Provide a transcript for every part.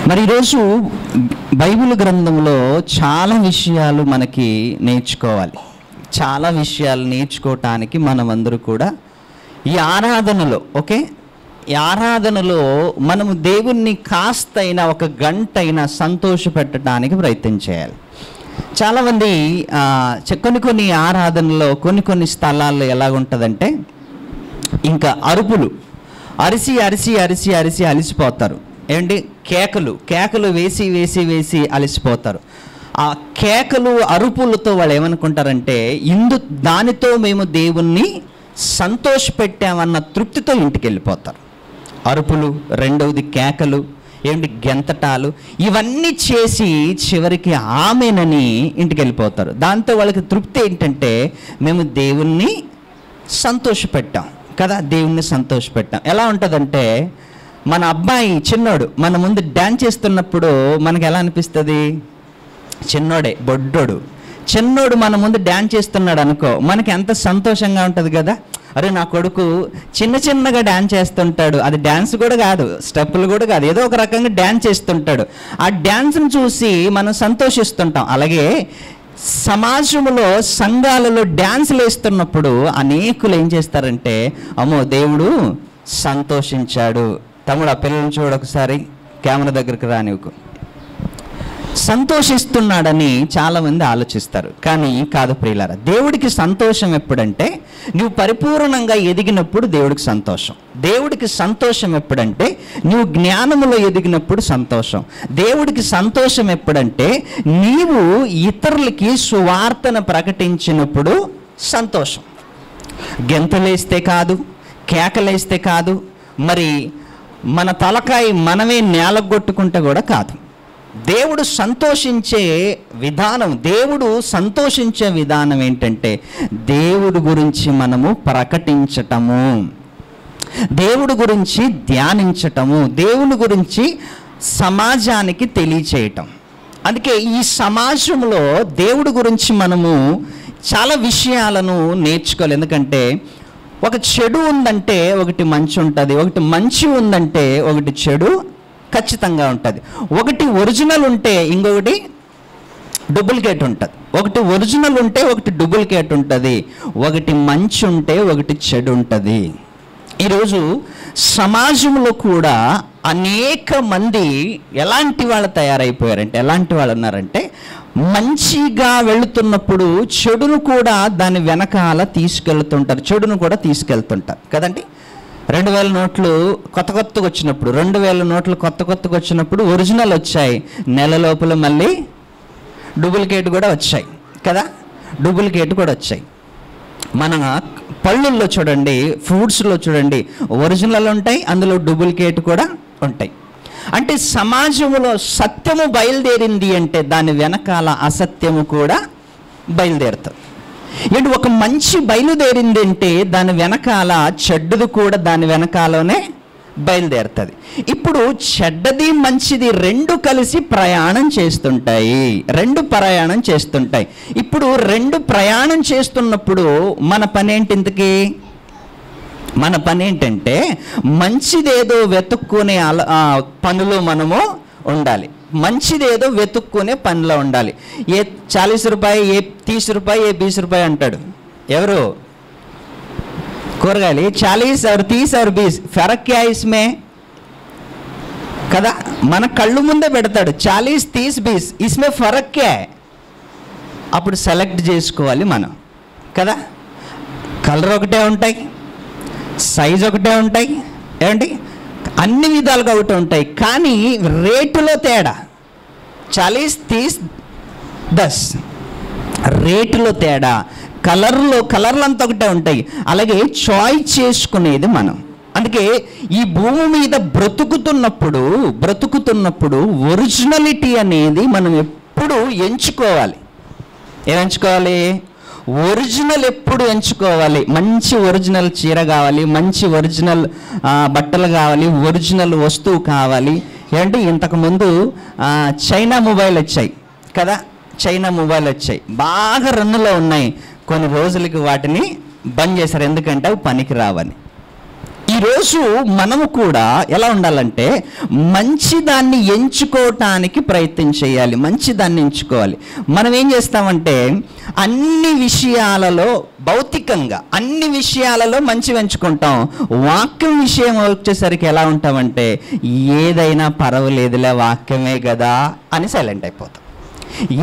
మరి ఈరోజు బైబిల్ గ్రంథంలో చాలా విషయాలు మనకి నేర్చుకోవాలి. చాలా విషయాలు నేర్చుకోవటానికి మనమందరూ కూడా ఈ ఆరాధనలో ఈ ఆరాధనలో మనము దేవుణ్ణి కాస్తైనా ఒక గంట అయినా సంతోష పెట్టడానికి ప్రయత్నం చేయాలి. చాలామంది కొన్ని ఆరాధనలో కొన్ని స్థలాల్లో ఎలాగుంటుందంటే ఇంకా అరుపులు, అరిసి అరిసి అరిసి అరిసి అలిసిపోతారు. ఏంటి కేకలు వేసి అలసిపోతారు. ఆ కేకలు అరుపులతో వాళ్ళు ఏమనుకుంటారంటే దానితో మేము దేవుణ్ణి సంతోషపెట్టామన్న తృప్తితో ఇంటికి వెళ్ళిపోతారు. అరుపులు, రెండవది కేకలు, గెంతటాలు, ఇవన్నీ చేసి చివరికి ఆమెనని ఇంటికి వెళ్ళిపోతారు. దాంతో వాళ్ళకి తృప్తి ఏంటంటే మేము దేవుణ్ణి సంతోషపెట్టాం కదా, దేవుణ్ణి సంతోషపెట్టాం. ఎలా ఉంటుందంటే మన అబ్బాయి చిన్నోడు మన ముందు డ్యాన్స్ చేస్తున్నప్పుడు మనకు ఎలా అనిపిస్తుంది? చిన్నోడు మన ముందు డ్యాన్స్ చేస్తున్నాడు అనుకో, మనకి ఎంత సంతోషంగా ఉంటుంది కదా. అరే నా కొడుకు చిన్నగా డ్యాన్స్ చేస్తుంటాడు, అది డ్యాన్స్ కూడా కాదు, స్టెప్పులు కూడా కాదు, ఏదో ఒక రకంగా డ్యాన్స్ చేస్తుంటాడు. ఆ డ్యాన్స్ని చూసి మనం సంతోషిస్తుంటాం. అలాగే సమాజంలో సంఘాలలో డ్యాన్సులు వేస్తున్నప్పుడు అనేకులు ఏం చేస్తారంటే అమ్మో దేవుడు సంతోషించాడు. తమ్ముడు ఆ పిల్లల్ని చూడొకసారి, కెమెరా దగ్గరికి రానివ్వకు. సంతోషిస్తున్నాడని చాలామంది ఆలోచిస్తారు, కానీ కాదు ప్రియులారా. దేవుడికి సంతోషం ఎప్పుడంటే నువ్వు పరిపూర్ణంగా ఎదిగినప్పుడు దేవుడికి సంతోషం. దేవుడికి సంతోషం ఎప్పుడంటే నువ్వు జ్ఞానములో ఎదిగినప్పుడు సంతోషం. దేవుడికి సంతోషం ఎప్పుడంటే నీవు ఇతరులకి సువార్తను ప్రకటించినప్పుడు సంతోషం. గెంతలేస్తే కాదు, కేకలేస్తే కాదు, మరి మన తలకాయ మనమే నేలగొట్టుకుంటే కూడా కాదు. దేవుడు సంతోషించే విధానం ఏంటంటే దేవుడి గురించి మనము ప్రకటించటము, దేవుడి గురించి ధ్యానించటము, దేవుని గురించి సమాజానికి తెలియచేయటం. అందుకే ఈ సమాజంలో దేవుడి గురించి మనము చాలా విషయాలను నేర్చుకోవాలి. ఎందుకంటే ఒక చెడు ఉందంటే ఒకటి మంచి ఉంటుంది, ఒకటి మంచి ఉందంటే ఒకటి చెడు ఖచ్చితంగా ఉంటుంది. ఒకటి ఒరిజినల్ ఉంటే ఇంకొకటి డూప్లికేట్ ఉంటుంది, ఒకటి ఒరిజినల్ ఉంటే ఒకటి డూప్లికేట్ ఉంటుంది, ఒకటి మంచి ఉంటే ఒకటి చెడు ఉంటుంది. ఈరోజు సమాజంలో కూడా అనేక మంది ఎలాంటి వాళ్ళు తయారైపోయారంటే, ఎలాంటి వాళ్ళు ఉన్నారంటే మంచిగా వెళుతున్నప్పుడు చెడును కూడా దాని వెనకాల తీసుకెళ్తుంటారు, చెడును కూడా తీసుకెళ్తుంటారు కదండి. 2000 నోట్లు కొత్తగా వచ్చినప్పుడు, 2000 నోట్లు కొత్తగా వచ్చినప్పుడు ఒరిజినల్ వచ్చాయి, నెల లోపల మళ్ళీ డూప్లికేట్ కూడా వచ్చాయి కదా, డూప్లికేట్ కూడా వచ్చాయి. మన పళ్ళుల్లో చూడండి, ఫ్రూట్స్లో చూడండి, ఒరిజినల్ ఉంటాయి, అందులో డూప్లికేట్ కూడా ఉంటాయి. అంటే సమాజంలో సత్యము బయలుదేరింది అంటే దాని వెనకాల అసత్యము కూడా బయలుదేరుతుంది. ఏంటి ఒక మంచి బయలుదేరింది అంటే దాని వెనకాల చెడ్డది కూడా దాని వెనకాలనే బయలుదేరుతుంది. ఇప్పుడు చెడ్డది మంచిది రెండు కలిసి ప్రయాణం చేస్తుంటాయి. ఇప్పుడు రెండు ప్రయాణం చేస్తున్నప్పుడు మన పని ఏంటి? ఇంతకీ మన పని ఏంటంటే మంచిదేదో వెతుక్కునే పనిలో మనము ఉండాలి, మంచిదేదో వెతుక్కునే పనిలో ఉండాలి. ఏ 40 రూపాయి, ఏ 30 రూపాయి, ఏ 20 రూపాయి అంటాడు ఎవరు? కూరగాయలు 40 और 30 और 20 फर्क क्या इसमें కదా, మన కళ్ళు ముందే పెడతాడు 40 30 20 इसमें फर्क क्या है. అప్పుడు సెలెక్ట్ చేసుకోవాలి మనం కదా. కలర్ ఒకటే ఉంటాయి, సైజ్ ఒకటే ఉంటాయి, ఏమండి అన్ని విధాలుగా ఒకటి ఉంటాయి, కానీ రేటులో తేడా 40 30 10 రేటులో తేడా, కలర్లు అంతా ఒకటే ఉంటాయి. అలాగే చాయిస్ చేసుకునేది మనం. అందుకే ఈ భూమి మీద బ్రతుకుతున్నప్పుడు ఒరిజినాలిటీ అనేది మనం ఎప్పుడు ఎంచుకోవాలి. ఏమెంచుకోవాలి? ఒరిజినల్ ఎప్పుడు ఎంచుకోవాలి. మంచి ఒరిజినల్ చీర కావాలి, మంచి ఒరిజినల్ బట్టలు కావాలి, ఒరిజినల్ వస్తువు కావాలి. ఏంటి ఇంతకుముందు చైనా మొబైల్ వచ్చాయి కదా, చైనా మొబైల్ వచ్చాయి, బాగా రన్నులో ఉన్నాయి. కొన్ని రోజులకి వాటిని బంద్ చేశారు, ఎందుకంటే అవి పనికి రావని. ఈ ఈరోజు మనము కూడా ఎలా ఉండాలంటే మంచిదాన్ని ఎంచుకోవటానికి ప్రయత్నం చేయాలి. మంచిదాన్ని ఎంచుకోవాలి. మనం ఏం చేస్తామంటే అన్ని విషయాలలో, భౌతికంగా అన్ని విషయాలలో మంచివి ఎంచుకుంటాం. వాక్యం విషయం వచ్చేసరికి ఎలా ఉంటామంటే ఏదైనా పర్వాలేదులే వాక్యమే కదా అని సైలెంట్ అయిపోతాం.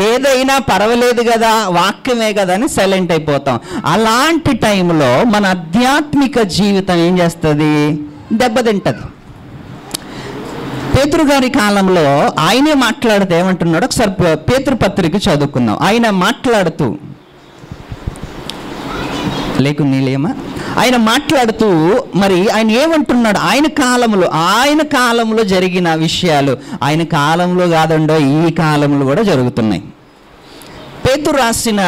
ఏదైనా పర్వాలేదు కదా వాక్యమే కదా అని సైలెంట్ అయిపోతాం. అలాంటి టైంలో మన ఆధ్యాత్మిక జీవితం ఏం చేస్తుంది? దెబ్బతింటది. పేతురు గారి కాలంలో ఆయనే మాట్లాడితే ఏమంటున్నాడు ఒకసారి పేతురు పత్రిక చదువుకుందాం. ఆయన మాట్లాడుతూ నీలేమా ఆయన మాట్లాడుతూ మరి ఆయన ఏమంటున్నాడు? ఆయన కాలంలో జరిగిన విషయాలు ఆయన కాలంలో కాదండో ఈ కాలంలో కూడా జరుగుతున్నాయి. పేతురు రాసిన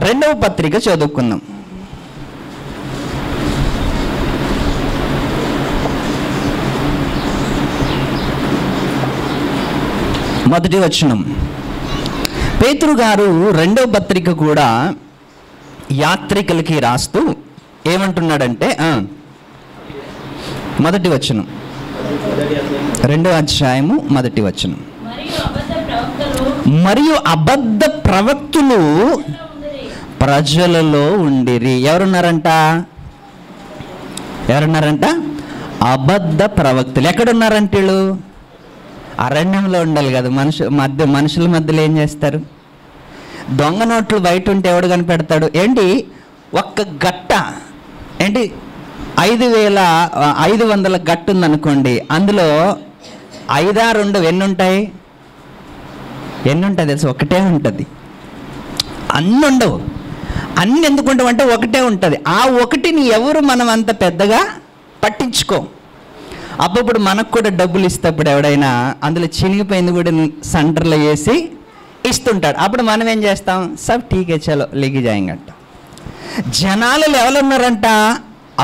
2వ పత్రిక చదువుకుందాం. మొదటి వచనం. పేతురు గారు 2వ పత్రిక కూడా యాత్రికులకి రాస్తూ ఏమంటున్నాడంటే మొదటి వచనం, 2వ అధ్యాయము మొదటి వచనం. మరియు అబద్ధ ప్రవక్తులు ప్రజలలో ఉండిరి. ఎవరున్నారంట? అబద్ధ ప్రవక్తులు. ఎక్కడున్నారంటే వీళ్ళు అరణ్యంలో ఉండాలి కదా. మనుషుల మధ్యలో ఏం చేస్తారు? దొంగ నోట్లు బయట ఉంటే ఎవడు కనిపెడతాడు? ఏంటి ఒక్క గట్ట ఏంటి 5,500 గట్టు ఉందనుకోండి, అందులో 5-2 ఎన్ని ఉంటాయి తెలుసు? ఒకటే ఉంటుంది. అన్నీ ఉండవు. అన్నీ ఎందుకు ఉండవు అంటే ఒకటే ఉంటుంది. ఆ ఒకటిని ఎవరు మనం అంత పెద్దగా పట్టించుకో. అప్పుడు మనకు కూడా డబ్బులు ఇస్తేప్పుడు ఎవడైనా అందులో చినిగిపోయింది కూడా సెంటర్లో వేసి ఇస్తుంటాడు. అప్పుడు మనం ఏం చేస్తాం? సబ్ ఠీకే చలో లెగి జాయింగంట. జనాలు ఎవరున్నారంట?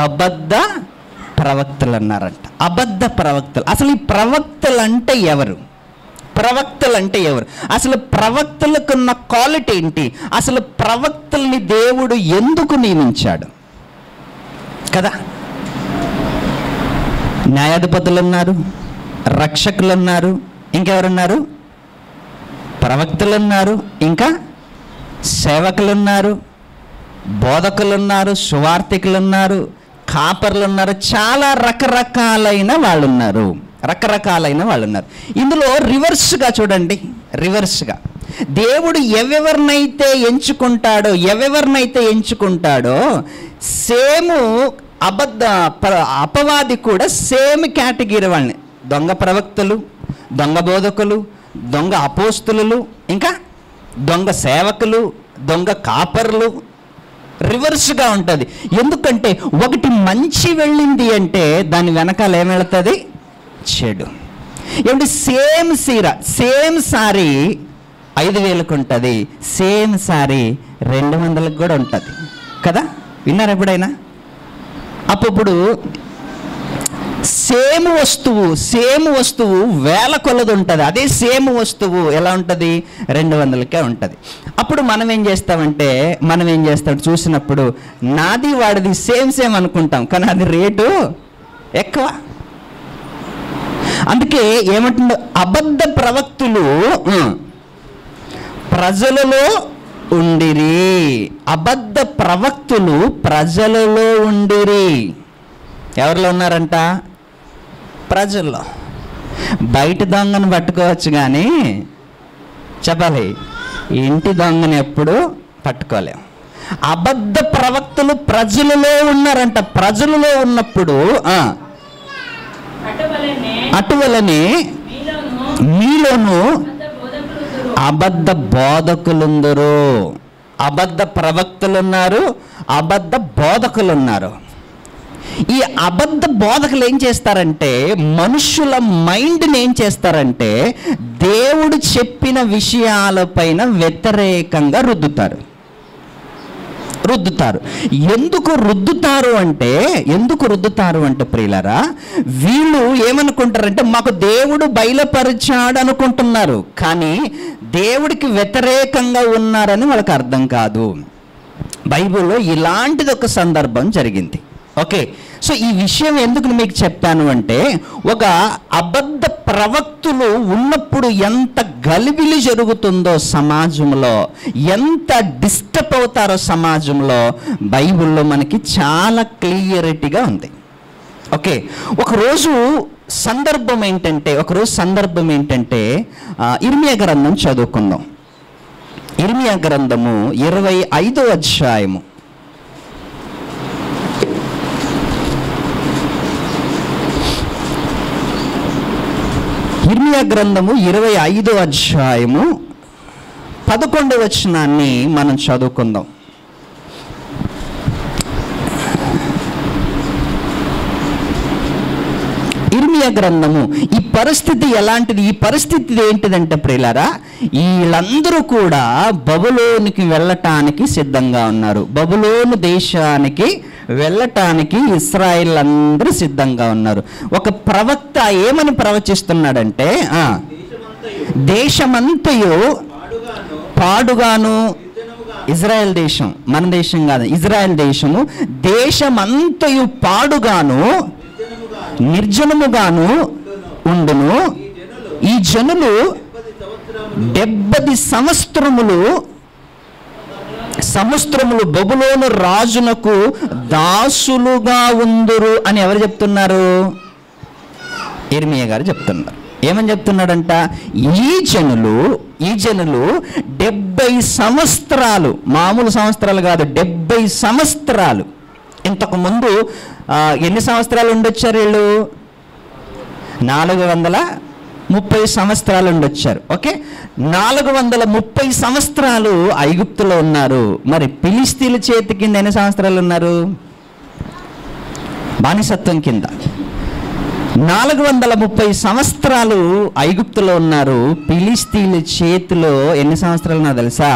అబద్ధ ప్రవక్తలు అన్నారంట. అబద్ధ ప్రవక్తలు. అసలు ఈ ప్రవక్తలు అంటే ఎవరు? అసలు ప్రవక్తలకున్న క్వాలిటీ ఏంటి? అసలు ప్రవక్తల్ని దేవుడు ఎందుకు నియమించాడు కదా? న్యాయాధిపతులు ఉన్నారు, రక్షకులు ఉన్నారు, ఇంకెవరున్నారు? ప్రవక్తలు ఉన్నారు, ఇంకా సేవకులు ఉన్నారు, బోధకులు ఉన్నారు, సువార్థికులు ఉన్నారు, కాపర్లు ఉన్నారు. చాలా రకరకాలైన వాళ్ళు ఉన్నారు. ఇందులో రివర్స్గా చూడండి. దేవుడు ఎవరినైతే ఎంచుకుంటాడో సేమ్ అపవాది కూడా సేమ్ కేటగిరీ వాళ్ళని. దొంగ ప్రవక్తలు, దొంగ బోధకులు, దొంగ అపోస్తులు, ఇంకా దొంగ సేవకులు, దొంగ కాపర్లు. రివర్స్గా ఉంటుంది. ఎందుకంటే ఒకటి మంచి వెళ్ళింది అంటే దాని వెనకాల ఏం వెళుతుంది? చెడు. ఏమిటి? సేమ్ సారీ 5,000కు ఉంటుంది, సేమ్ సారీ 200లకు కూడా ఉంటుంది కదా? విన్నారు ఎప్పుడైనా? అప్పుడు సేమ్ వస్తువు వేల కొలది ఉంటుంది. అదే సేమ్ వస్తువు ఎలా ఉంటుంది? 200కే ఉంటుంది. అప్పుడు మనం ఏం చేస్తాం చూసినప్పుడు నాది వాడిది సేమ్ అనుకుంటాం, కానీ అది రేటు ఎక్కువ. అందుకే ఏమంటుందో, అబద్ధ ప్రవక్తులు ప్రజలలో ఉండిరి. అబద్ధ ప్రవక్తులు ప్రజలలో ఉండిరి. ఎవరిలో ఉన్నారంట? ప్రజల్లో. బయట దొంగను పట్టుకోవచ్చు కానీ చెప్పాలి, ఇంటి దొంగను ఎప్పుడు పట్టుకోలేము. అబద్ధ ప్రవక్తులు ప్రజలలో ఉన్నారంట. ప్రజలలో ఉన్నప్పుడు అటువలనే మీలోను అబద్ధ బోధకులుందరు. అబద్ధ ప్రవక్తలున్నారు, అబద్ధ బోధకులున్నారు. ఈ అబద్ధ బోధకులు ఏం చేస్తారంటే మనుషుల మైండ్ని ఏం చేస్తారంటే దేవుడు చెప్పిన విషయాలపైన వ్యతిరేకంగా రుద్దుతారు. ఎందుకు రుద్దుతారు అంటే ప్రియులారా, వీళ్ళు ఏమనుకుంటారంటే మాకు దేవుడు బయలుపరిచాడు అనుకుంటున్నారు, కానీ దేవుడికి వ్యతిరేకంగా ఉన్నారని వాళ్ళకి అర్థం కాదు. బైబిల్లో ఇలాంటిది ఒక సందర్భం జరిగింది. ఓకే, సో ఈ విషయం ఎందుకు మీకు చెప్పాను అంటే, ఒక అబద్ధ ప్రవక్తులు ఉన్నప్పుడు ఎంత గలిబిలి జరుగుతుందో సమాజంలో, ఎంత డిస్టర్బ్ అవుతారో సమాజంలో బైబిల్లో మనకి చాలా క్లియరిటీగా ఉంది. ఓకే, ఒకరోజు సందర్భం ఏంటంటే ఇర్మియా గ్రంథం చదువుకుందాం. ఇర్మియా గ్రంథము 25వ అధ్యాయము. ఇర్మియా గ్రంథము 25వ అధ్యాయము 11వ వచనాన్ని మనం చదువుకుందాం. ఇర్మియా గ్రంథము, ఈ పరిస్థితి ఎలాంటిది? ఈ పరిస్థితి ఏంటిదంటే ప్రియులారా, వీళ్ళందరూ కూడా బబులోనికి వెళ్ళటానికి సిద్ధంగా ఉన్నారు. బబులోను దేశానికి వెళ్ళటానికి ఇశ్రాయేల్ అందరూ సిద్ధంగా ఉన్నారు. ఒక ప్రవక్త ఏమని ప్రవచిస్తున్నాడంటే, దేశమంతయు పాడుగాను, ఇజ్రాయెల్ దేశం, మన దేశం కాదు, ఇజ్రాయెల్ దేశము, దేశమంతయు పాడుగాను నిర్జనముగాను ఉండును. ఈ జనులు 70 సంవత్సరములు బబులోను రాజునకు దాసులుగా ఉందురు అని ఎవరు చెప్తున్నారు? ఇర్మియా గారు చెప్తున్నారు. ఏమని చెప్తున్నాడంట? ఈ జనులు 70 సంవత్సరాలు, మామూలు సంవత్సరాలు కాదు, 70 సంవత్సరాలు. ఇంతకు ముందు ఎన్ని సంవత్సరాలు ఉండొచ్చారు వీళ్ళు? 430 సంవత్సరాలు ఉండొచ్చారు. ఓకే, 430 సంవత్సరాలు ఐగుప్తులో ఉన్నారు. మరి ఫిలిష్తీయుల చేతి కింద ఎన్ని సంవత్సరాలు ఉన్నారు? బానిసత్వం కింద 430 సంవత్సరాలు ఐగుప్తులో ఉన్నారు. ఫిలిష్తీయుల చేతిలో ఎన్ని సంవత్సరాలు ఉన్నారు తెలుసా?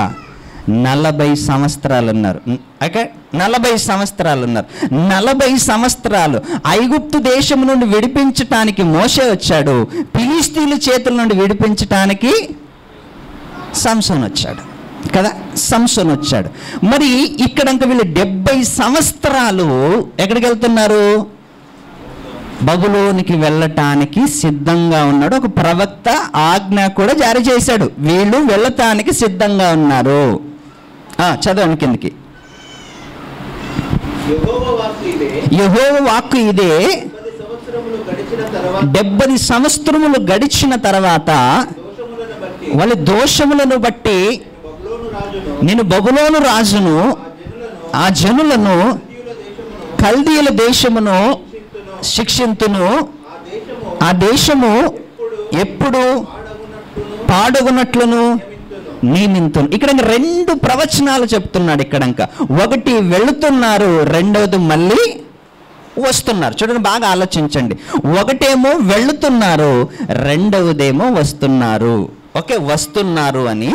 40 సంవత్సరాలు ఉన్నారు. ఓకే, 40 సంవత్సరాలు ఉన్నారు. 40 సంవత్సరాలు ఐగుప్తు దేశం నుండి విడిపించటానికి మోషే వచ్చాడు. ఫిలిష్తీయుల చేతుల నుండి విడిపించటానికి సంసోన్ వచ్చాడు కదా, సంసోన్ వచ్చాడు. మరి ఇక్కడ వీళ్ళు 70 సంవత్సరాలు ఎక్కడికి వెళ్తున్నారు? బబులోనికి వెళ్ళటానికి సిద్ధంగా ఉన్నాడు. ఒక ప్రవక్త ఆజ్ఞ కూడా జారీ చేశాడు, వీళ్ళు వెళ్ళటానికి సిద్ధంగా ఉన్నారు. చదవండి కిందకి. యెహోవా వాక్కు ఇదే, 70 సంవత్సరములు గడిచిన తర్వాత వాళ్ళ దోషములను బట్టి నేను బబులోను రాజును, ఆ జనులను, కల్దీయుల దేశమును శిక్షింతును. ఆ దేశము ఎప్పుడు పాడుగునట్లును నియమింతును. ఇక్కడ 2 ప్రవచనాలు చెప్తున్నాడు. ఇక్కడ ఒకటి వెళుతున్నారు, రెండవది మళ్ళీ వస్తున్నారు. చూడండి, బాగా ఆలోచించండి. ఒకటేమో వెళుతున్నారు, రెండవదేమో వస్తున్నారు. ఓకే, వస్తున్నారు అని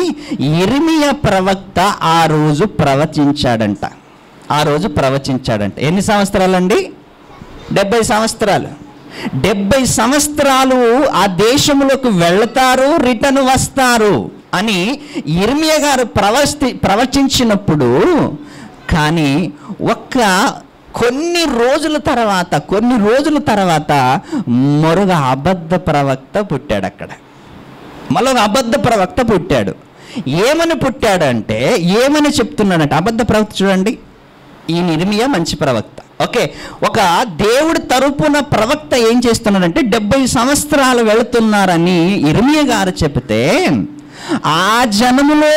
ఇర్మియా ప్రవక్త ఆ రోజు ప్రవచించాడంట. ఎన్ని సంవత్సరాలండి? 70 సంవత్సరాలు. 70 సంవత్సరాలు ఆ దేశంలోకి వెళతారు, రిటర్న్ వస్తారు అని ఇర్మియా గారు ప్రవచించినప్పుడు, కానీ కొన్ని రోజుల తర్వాత మరొక అబద్ధ ప్రవక్త పుట్టాడు. అక్కడ మరొక అబద్ధ ప్రవక్త పుట్టాడు. ఏమని పుట్టాడంటే, ఏమని చెప్తున్నాడంటే, అబద్ధ ప్రవక్త చూడండి, ఈ ఇర్మియా మంచి ప్రవక్త. ఓకే, ఒక దేవుడి తరపున ప్రవక్త ఏం చేస్తున్నాడంటే 70 సంవత్సరాలు వెళుతున్నారని ఇర్మియా గారు చెప్తే, ఆ జనములో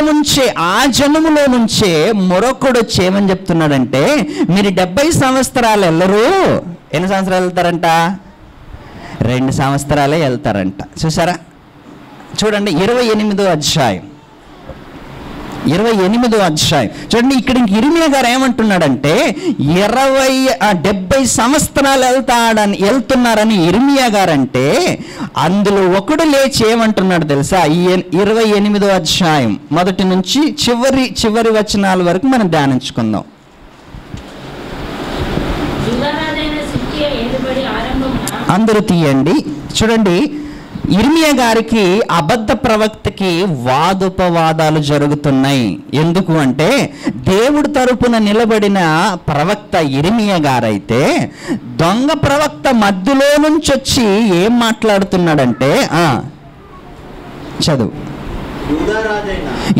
నుంచే మరొకడు వచ్చి ఏమని చెప్తున్నాడంటే, మీరు 70 సంవత్సరాలు వెళ్ళరు. ఎన్ని సంవత్సరాలు వెళ్తారంట? 2 సంవత్సరాలే వెళ్తారంట. చూసారా? చూడండి, 28వ అధ్యాయం చూడండి. ఇక్కడ ఇర్మియా గారు ఏమంటున్నాడంటే, 70 సంవత్సరాలు వెళ్తున్నారని ఇర్మియా గారు అంటే, అందులో ఒకడు లేచి ఏమంటున్నాడు తెలుసా? 28వ అధ్యాయం మొదటి నుంచి చివరి వచనాల వరకు మనం ధ్యానించుకుందాం. అందరూ తీయండి. చూడండి, ఇర్మియా గారికి అబద్ధ ప్రవక్తకి వాదోపవాదాలు జరుగుతున్నాయి. ఎందుకు అంటే దేవుడి తరపున నిలబడిన ప్రవక్త ఇర్మియా గారైతే దొంగ ప్రవక్త మధ్యలో నుంచి వచ్చి ఏం మాట్లాడుతున్నాడంటే చదువు.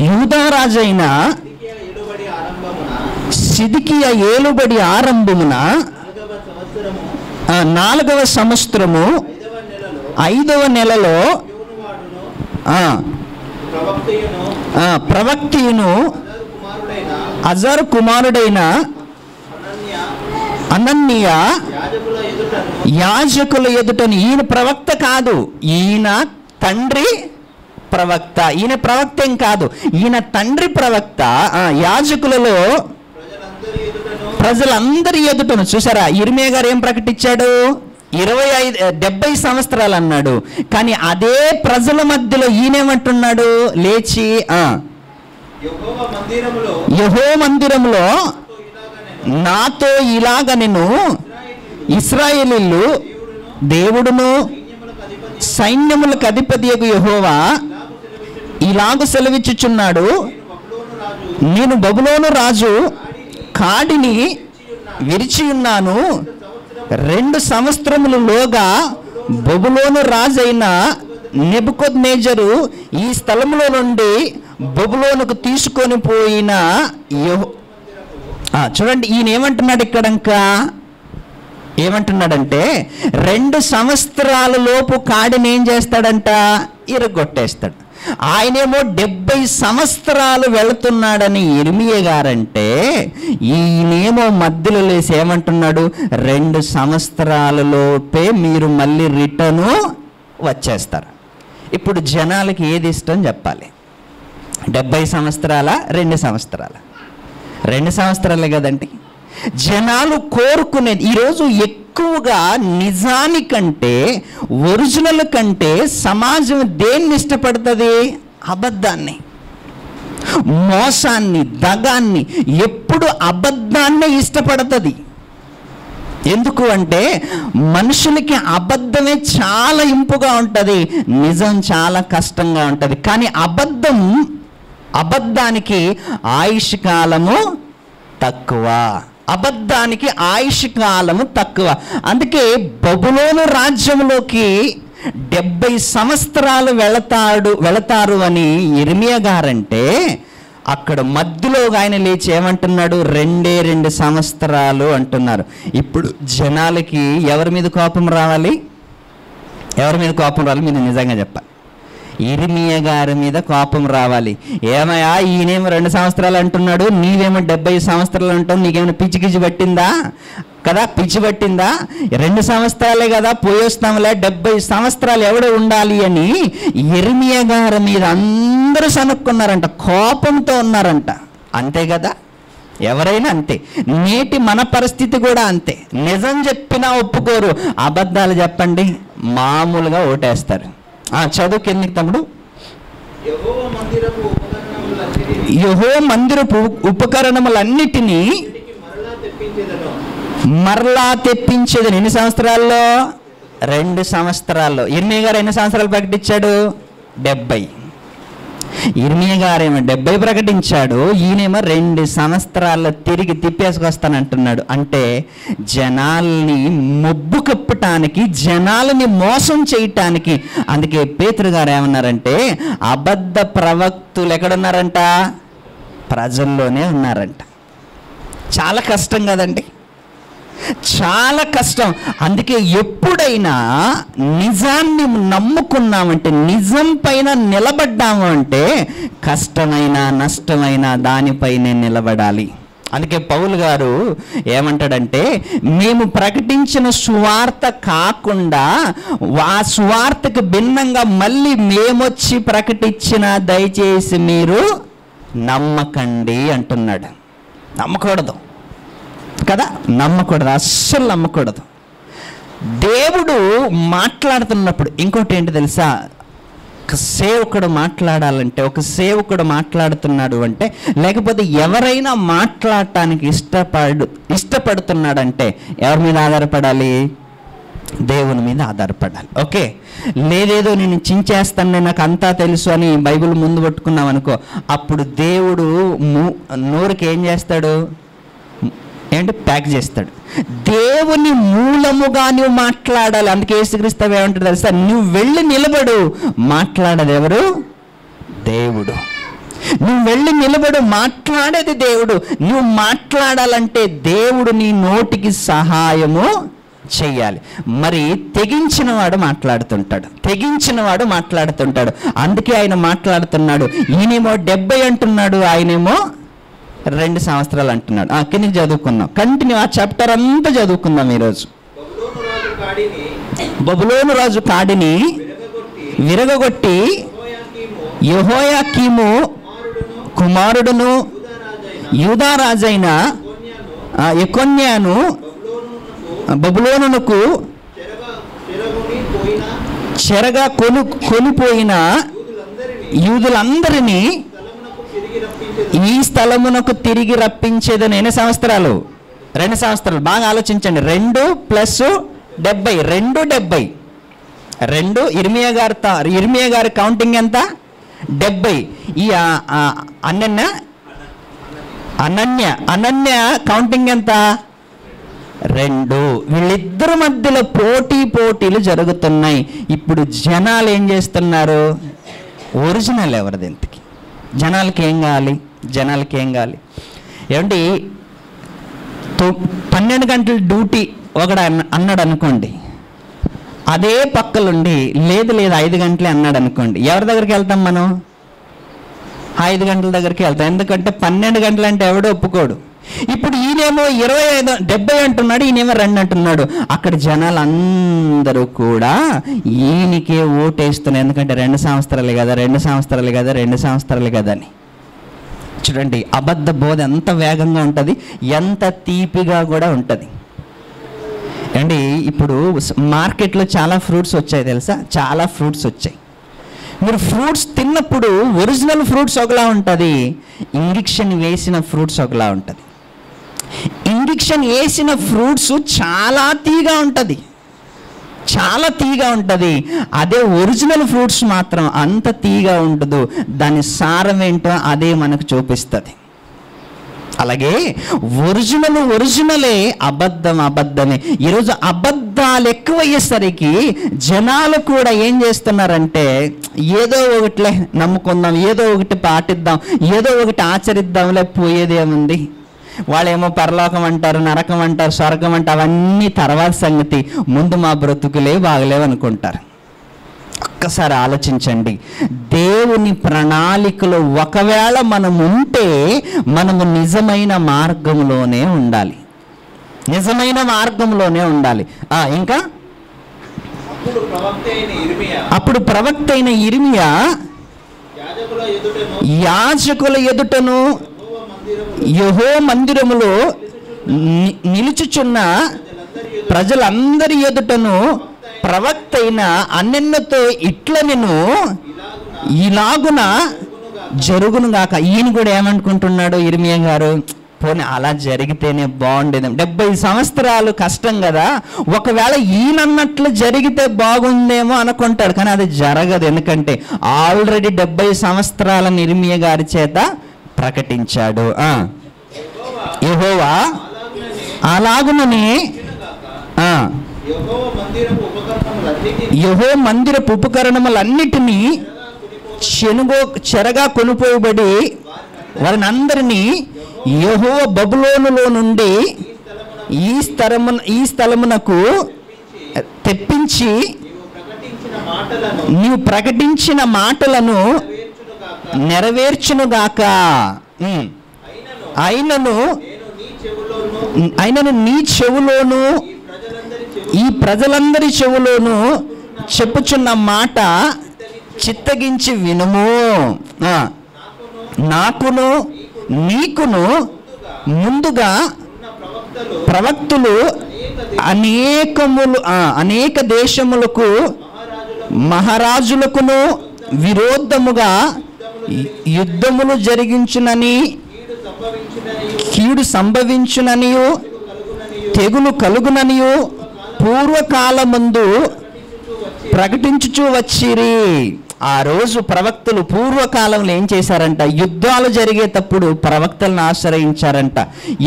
యూదారాజైన సిద్కియా ఏలుబడి ఆరంభమున 4వ సంవత్సరము 5వ నెలలో ప్రవక్తయును అజరు కుమారుడైన అనన్య యాజకుల ఎదుటను, ఈయన ప్రవక్త కాదు, ఈయన తండ్రి ప్రవక్త, ఈయన ప్రవక్త ఏం కాదు, ఈయన తండ్రి ప్రవక్త, యాజకులలో ప్రజలందరి ఎదుటను. చూసారా, ఇర్మియా గారు ఏం ప్రకటించాడు? 70 సంవత్సరాలు అన్నాడు. కానీ అదే ప్రజల మధ్యలో ఈయనేమంటున్నాడు? లేచి యెహోవా మందిరములో నాతో ఇలాగ నేను ఇశ్రాయేలీయులు దేవుడును సైన్యములకు అధిపతియగు యెహోవా ఇలాగ సెలవిచ్చుచున్నాడు, నేను బబులోను రాజు కాడిని విరిచి ఉన్నాను. 2 సంవత్సరములలోగా బబులోను రాజైన నెబుకద్నెజరు ఈ స్థలములో నుండి బబులోనుకు తీసుకొని పోయిన చూడండి, ఈయన ఏమంటున్నాడు ఇక్కడ? ఇంకా ఏమంటున్నాడంటే 2 సంవత్సరాల లోపు కాడిని ఏం చేస్తాడంట? ఇరగొట్టేస్తాడు. ఆయనేమో 70 సంవత్సరాలు వెళుతున్నాడని ఇర్మియా గారంటే, ఈయనేమో మధ్యలో లేసి ఏమంటున్నాడు? 2 సంవత్సరాలలోపే మీరు మళ్ళీ రిటర్ను వచ్చేస్తారు. ఇప్పుడు జనాలకి ఏది ఇష్టం చెప్పాలి? 70 సంవత్సరాల 2 సంవత్సరాల? 2 సంవత్సరాలే కదండి జనాలు కోరుకునేది. ఈరోజు ఎక్కువగా నిజానికంటే, ఒరిజినల్ కంటే సమాజం దేన్ని ఇష్టపడుతుంది? అబద్ధాన్ని, మోసాన్ని, దగాన్ని. ఎప్పుడు అబద్ధాన్నే ఇష్టపడుతుంది. ఎందుకు అంటే మనుషులకి అబద్ధమే చాలా ఇంపుగా ఉంటుంది, నిజం చాలా కష్టంగా ఉంటుంది. కానీ అబద్ధానికి ఆయుష్ కాలము తక్కువ, అబద్ధానికి ఆయుష్ కాలము తక్కువ. అందుకే బబులోను రాజ్యంలోకి 70 సంవత్సరాలు వెళతారు అని ఇర్మియా గారంటే, అక్కడ మధ్యలో ఆయన లేచి ఏమంటున్నాడు? 2 సంవత్సరాలు అంటున్నారు. ఇప్పుడు జనాలకి ఎవరి మీద కోపం రావాలి? ఎవరి మీద కోపం రావాలి? మీరు నిజంగా చెప్పాలి. ఇర్మియా గారి మీద కోపం రావాలి. ఏమయ్యా, ఈయనేమో 2 సంవత్సరాలు అంటున్నాడు, నీవేమో 70 సంవత్సరాలు అంటావు, నీకేమైనా పిచ్చి పట్టిందా కదా? పిచ్చి పట్టిందా? 2 సంవత్సరాలే కదా, పోయేస్తాంలే, 70 సంవత్సరాలు ఎవడు ఉండాలి అని ఇర్మియా గారి మీద అందరూ సనుక్కున్నారంట, కోపంతో ఉన్నారంట. అంతే కదా, ఎవరైనా అంతే. నేటి మన పరిస్థితి కూడా అంతే. నిజం చెప్పినా ఒప్పుకోరు, అబద్ధాలు చెప్పండి మామూలుగా ఓటేస్తారు. చదువు కిందికి తమ్ముడు. యెహోవా మందిరపు ఉపకరణములన్నిటినీ మరలా తెప్పించేది. ఎన్ని సంవత్సరాల్లో? 2 సంవత్సరాల్లో. ఇర్మియా గారు ఎన్ని సంవత్సరాలు ప్రకటించాడు? 70. ఇర్మియా గారేమో 70 ప్రకటించాడు, ఈయనేమో 2 సంవత్సరాల్లో తిరిగి తిప్పేసుకొస్తానంటున్నాడు. అంటే జనాల్ని మొబ్బు కప్పటానికి, జనాలని మోసం చేయటానికి. అందుకే పేతురు గారు ఏమన్నారంటే, అబద్ధ ప్రవక్తులు ఎక్కడున్నారంట? ప్రజల్లోనే ఉన్నారంట. చాలా కష్టం కదండి, చాలా కష్టం. అందుకే ఎప్పుడైనా నిజాన్ని నమ్ముకున్నామంటే, నిజం పైన నిలబడ్డాము అంటే, కష్టమైన నష్టమైన దానిపైనే నిలబడాలి. అందుకే పౌలు గారు ఏమంటాడంటే, మేము ప్రకటించిన సువార్త కాకుండా ఆ సువార్తకు భిన్నంగా మళ్ళీ మేమొచ్చి ప్రకటించిన దయచేసి మీరు నమ్మకండి అంటున్నాడు. నమ్మకూడదు కదా, నమ్మకూడదు, అస్సలు నమ్మకూడదు. దేవుడు మాట్లాడుతున్నప్పుడు ఇంకోటి ఏంటి తెలుసా? ఒక సేవకుడు మాట్లాడాలంటే, ఒక సేవకుడు మాట్లాడుతున్నాడు అంటే, లేకపోతే ఎవరైనా మాట్లాడటానికి ఇష్టపడుతున్నాడంటే ఎవరి మీద ఆధారపడాలి? దేవుని మీద ఆధారపడాలి. ఓకే, లేదేదో నేను చించేస్తాను, నాకు అంతా తెలుసు అని బైబిల్ ముందు పట్టుకున్నాం అనుకో, అప్పుడు దేవుడు నోరుకి ఏం చేస్తాడు? ఏంటి? ప్యాక్ చేస్తాడు. దేవుని మూలముగా నువ్వు మాట్లాడాలి. అందుకే యేసుక్రీస్తు ఏమంటాడు తెలుసా? నువ్వు వెళ్ళి నిలబడు, మాట్లాడేది ఎవరు? దేవుడు. నువ్వు వెళ్ళి నిలబడు, మాట్లాడేది దేవుడు. నువ్వు మాట్లాడాలంటే దేవుడు నీ నోటికి సహాయము చెయ్యాలి. మరి తెగించిన వాడు మాట్లాడుతుంటాడు. అందుకే ఆయన మాట్లాడుతున్నాడు. ఈయనేమో 70 అంటున్నాడు, ఆయనేమో 2 సంవత్సరాలు అంటున్నాడు. కిందకి చదువుకుందాం, కంటిన్యూ ఆ చాప్టర్ అంతా చదువుకుందాం ఈరోజు. బబులోను రాజు కాడిని విరగగొట్టి యెహోయాకీము కుమారుడును యూదా రాజైన యెకొన్యాను బబులోనునకు చెరగా కొనిపోయిన యూదులందరినీ ఈ స్థలమునకు తిరిగి రప్పించేదని. ఎన్ని సంవత్సరాలు? 2 సంవత్సరాలు. బాగా ఆలోచించండి. 2 + 70 2 ఇర్మియా గారి కౌంటింగ్ ఎంత? 70. ఈ అనన్య కౌంటింగ్ ఎంత? 2. వీళ్ళిద్దరి మధ్యలో పోటీలు జరుగుతున్నాయి. ఇప్పుడు జనాలు ఏం చేస్తున్నారు? ఒరిజినల్ ఎవరిది? ఇంతకి జనాలకి ఏం కావాలి? ఏమంటే 12 గంటల డ్యూటీ ఒకడు అన్నాడు అనుకోండి, అదే పక్కలుండి లేదు 5 గంటలే అన్నాడు అనుకోండి, ఎవరి దగ్గరికి వెళ్తాం మనం? 5 గంటల దగ్గరికి వెళ్తాం. ఎందుకంటే 12 గంటలు అంటే ఎవడో ఒప్పుకోడు. ఇప్పుడు ఈయనేమో 70 అంటున్నాడు, ఈయనేమో 2 అంటున్నాడు. అక్కడ జనాలు అందరూ కూడా ఈయనకే ఓటేస్తున్నారు. ఎందుకంటే 2 సంవత్సరాలు కదా అని. చూడండి, అబద్ధ బోధ ఎంత వేగంగా ఉంటుంది, ఎంత తీపిగా కూడా ఉంటుంది అండి. ఇప్పుడు మార్కెట్లో చాలా ఫ్రూట్స్ వచ్చాయి తెలుసా? చాలా ఫ్రూట్స్ వచ్చాయి. మీరు ఫ్రూట్స్ తిన్నప్పుడు ఒరిజినల్ ఫ్రూట్స్ ఒకలా ఉంటుంది, ఇంజెక్షన్ వేసిన ఫ్రూట్స్ ఒకలా ఉంటుంది. ఇంజెక్షన్ వేసిన ఫ్రూట్స్ చాలా తీగా ఉంటుంది. అదే ఒరిజినల్ ఫ్రూట్స్ మాత్రం అంత తీగా ఉండదు. దాని సారం ఏంటో అదే మనకు చూపిస్తుంది. అలాగే ఒరిజినలే, అబద్ధమే. ఈరోజు అబద్ధాలు ఎక్కువయ్యేసరికి జనాలు కూడా ఏం చేస్తున్నారంటే, ఏదో ఒకటిలే నమ్ముకుందాం, ఏదో ఒకటి పాటిద్దాం, ఏదో ఒకటి ఆచరిద్దాంలే, పోయేదేముంది? వాళ్ళేమో పరలోకం అంటారు, నరకం అంటారు, స్వర్గం అంటారు, అవన్నీ తర్వాత సంగతి, ముందు మా బ్రతుకులే బాగలేవు అనుకుంటారు. ఒక్కసారి ఆలోచించండి. దేవుని ప్రణాళికలో ఒకవేళ మనం ఉంటే మనము నిజమైన మార్గంలోనే ఉండాలి. ఇంకా అప్పుడు ప్రవక్త అయిన ఇర్మియా యాజకుల ఎదుటను యెహోవా మందిరములో నిలుచుచున్న ప్రజలందరి ఎదుటను ప్రవక్త అయిన అనన్యతో ఇట్లనెను, ఇలాగున జరుగునుగాక. ఈయన కూడా ఏమనుకుంటున్నాడు ఇర్మియా గారు? పోనీ అలా జరిగితేనే బాగుండేది. 70 సంవత్సరాలు కష్టం కదా, ఒకవేళ ఈయనన్నట్లు జరిగితే బాగుందేమో అనుకుంటాడు. కానీ అది జరగదు. ఎందుకంటే ఆల్రెడీ 70 సంవత్సరాలను ఇర్మియా గారి చేత ప్రకటించాడు. యెహోవా అలాగుననే యెహోవా మందిరపు ఉపకరణములన్నిటినీ చెరగా కొనుపోబడి వారిని అందరినీ యెహోవా బబులోనులో నుండి ఈ స్థలమునకు తెప్పించి నీవు ప్రకటించిన మాటలను నెరవేర్చునుగాక. అయినను నీ చెవులోను ఈ ప్రజలందరి చెవులోను చెప్పుచున్న మాట చిత్తగించి వినుము. నాకును నీకును ముందుగా ప్రవక్తులు అనేక దేశములకు మహారాజులకును విరోధముగా యుద్ధములు జరిగించునని, కీడు సంభవించుననియు, తెగులు కలుగుననియు, పూర్వకాలమందు ప్రకటించుచూ వచ్చిరి. ఆ రోజు ప్రవక్తలు పూర్వకాలంలో ఏం చేశారంట? యుద్ధాలు జరిగేటప్పుడు ప్రవక్తలను ఆశ్రయించారంట,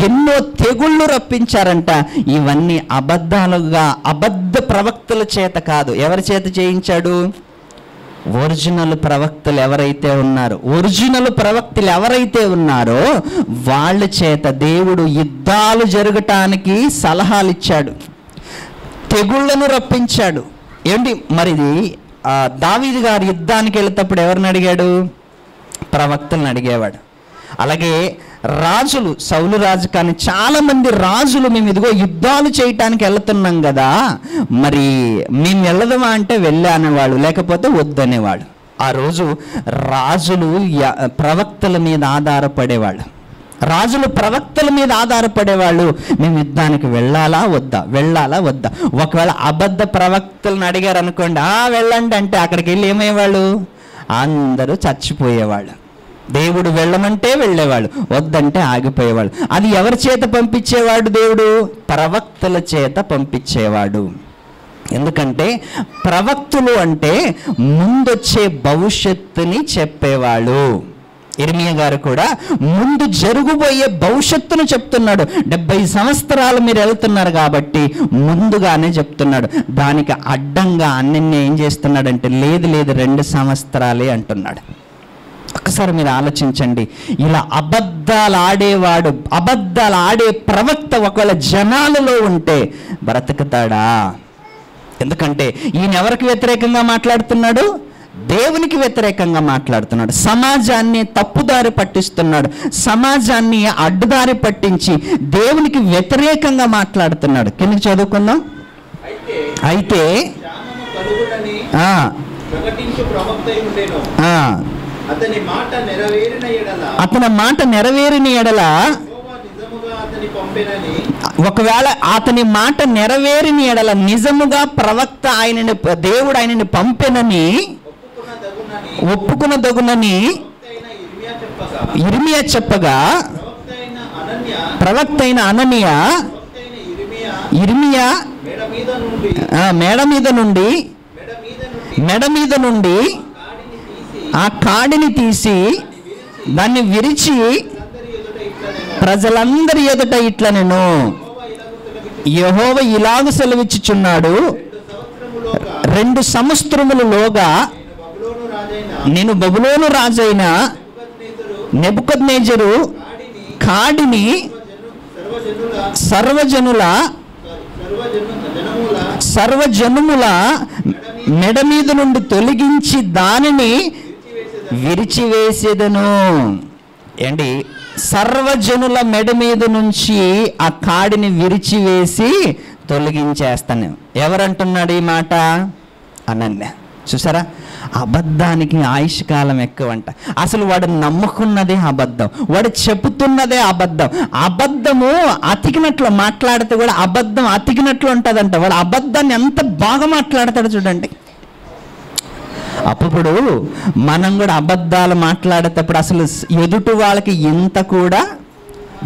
ఎన్నో తెగుళ్ళు రప్పించారంట. ఇవన్నీ అబద్ధాలుగా, అబద్ధ ప్రవక్తల చేత కాదు. ఎవరి చేత చేయించాడు? ఒరిజినల్ ప్రవక్తలు ఎవరైతే ఉన్నారో వాళ్ళ చేత దేవుడు యుద్ధాలు జరగటానికి సలహాలు ఇచ్చాడు, తెగుళ్లను రప్పించాడు. ఏంటి మరిది? దావీదు గారు యుద్ధానికి వెళ్తేటప్పుడు ఎవరిని అడిగాడు? ప్రవక్తలను అడిగేవాడు. అలాగే రాజులు, సౌలు రాజు కానీ చాలామంది రాజులు, మేము ఇదిగో యుద్ధాలు చేయటానికి వెళ్తున్నాం కదా, మరి మేము వెళ్ళదమా అంటే వెళ్ళా అనేవాడు, లేకపోతే వద్దనేవాడు. ఆ రోజు రాజులు ప్రవక్తల మీద ఆధారపడేవాళ్ళు. మేము యుద్ధానికి వెళ్ళాలా వద్దా. ఒకవేళ అబద్ధ ప్రవక్తలను అడిగారు అనుకోండి, వెళ్ళండి అంటే అక్కడికి వెళ్ళి ఏమయ్యేవాళ్ళు? అందరూ చచ్చిపోయేవాళ్ళు. దేవుడు వెళ్ళమంటే వెళ్ళేవాళ్ళు, వద్దంటే ఆగిపోయేవాళ్ళు. అది ఎవరి చేత పంపించేవాడు? దేవుడు ప్రవక్తల చేత పంపించేవాడు. ఎందుకంటే ప్రవక్తులు అంటే ముందొచ్చే భవిష్యత్తుని చెప్పేవాళ్ళు. ఇర్మియా గారు కూడా ముందు జరగబోయే భవిష్యత్తును చెప్తున్నాడు. 70 సంవత్సరాలు మీరు వెళ్తున్నారు కాబట్టి ముందుగానే చెప్తున్నాడు. దానికి అడ్డంగా అన్నీ ఏం చేస్తున్నాడంటే లేదు 2 సంవత్సరాలే అంటున్నాడు. ఒక్కసారి మీరు ఆలోచించండి. ఇలా అబద్ధాలు ఆడే ప్రవక్త ఒకవేళ జనాలలో ఉంటే బ్రతుకుతాడా? ఎందుకంటే ఈయన ఎవరికి వ్యతిరేకంగా మాట్లాడుతున్నాడు? దేవునికి వ్యతిరేకంగా మాట్లాడుతున్నాడు. సమాజాన్ని తప్పుదారి పట్టిస్తున్నాడు, సమాజాన్ని అడ్డుదారి పట్టించి దేవునికి వ్యతిరేకంగా మాట్లాడుతున్నాడు. కిందకి చదువుకుందాం. అయితే అతని మాట నెరవేరిన ఎడల ఒకవేళ అతని మాట నెరవేరిన ఎడల నిజముగా ప్రవక్త దేవుడు ఆయనని పంపెనని ఒప్పుకునదగునని ఇర్మియా చెప్పగా, ప్రవక్త అయిన అననీయ ఇర్మియా మెడ మీద నుండి ఆ కాడిని తీసి దాన్ని విరిచి ప్రజలందరి ఎదుట ఇట్లా యెహోవా ఇలాగు సెలవిచ్చుచున్నాడు, 2 సంవత్సరములలోగా నేను బబులోను రాజైన నెబుకద్నెజరు కాడిని సర్వజనుముల మెడ మీద నుండి తొలగించి దానిని విరిచివేసేదను. ఏంటి? సర్వజనుల మెడ మీద నుంచి ఆ కాడిని విరిచివేసి తొలగించేస్తాను. ఎవరంటున్నాడు ఈ మాట? అనన్య. చూసారా? అబద్ధానికి ఆయుష్ కాలం ఎక్కువంట. అసలు వాడు నమ్ముకున్నదే అబద్ధం, వాడు చెబుతున్నదే అబద్ధం. అబద్ధము అతికినట్లు మాట్లాడితే కూడా అబద్ధం అతికినట్లు ఉంటుందంట. వాడు అబద్ధాన్ని ఎంత బాగా మాట్లాడతాడు చూడండి. అప్పుడు మనం కూడా అబద్ధాలు మాట్లాడేటప్పుడు అసలు ఎదుటి వాళ్ళకి ఇంత కూడా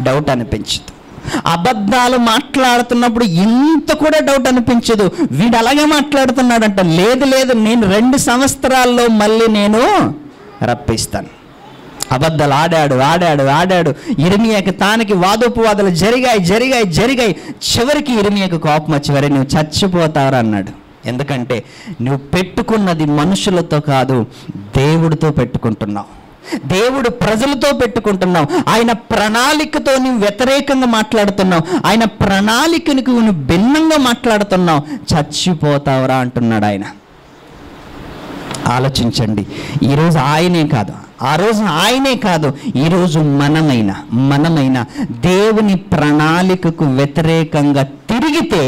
డౌట్ అనిపించదు. అబద్ధాలు మాట్లాడుతున్నప్పుడు ఇంత కూడా డౌట్ అనిపించదు. వీడు అలాగే మాట్లాడుతున్నాడంట. లేదు నేను 2 సంవత్సరాల్లో మళ్ళీ నేను రప్పిస్తాను. అబద్ధాలు ఆడాడు. ఇర్మియాకి తానికి వాదోపవాదాలు జరిగాయి. చివరికి ఇర్మియాకి కోపం వచ్చి, వరే నువ్వు చచ్చిపోతావు అన్నాడు. ఎందుకంటే నువ్వు పెట్టుకున్నది మనుషులతో కాదు, దేవుడితో పెట్టుకుంటున్నావు. దేవుడు ప్రజలతో పెట్టుకుంటున్నావు. ఆయన ప్రణాళికతో నువ్వు వ్యతిరేకంగా మాట్లాడుతున్నావు. ఆయన ప్రణాళికనికి నువ్వు భిన్నంగా మాట్లాడుతున్నావు. చచ్చిపోతావురా అంటున్నాడు ఆయన. ఆలోచించండి. ఈరోజు ఆయనే కాదు, ఆ రోజు ఆయనే కాదు, ఈరోజు మనమైనా దేవుని ప్రణాళికకు వ్యతిరేకంగా తిరిగితే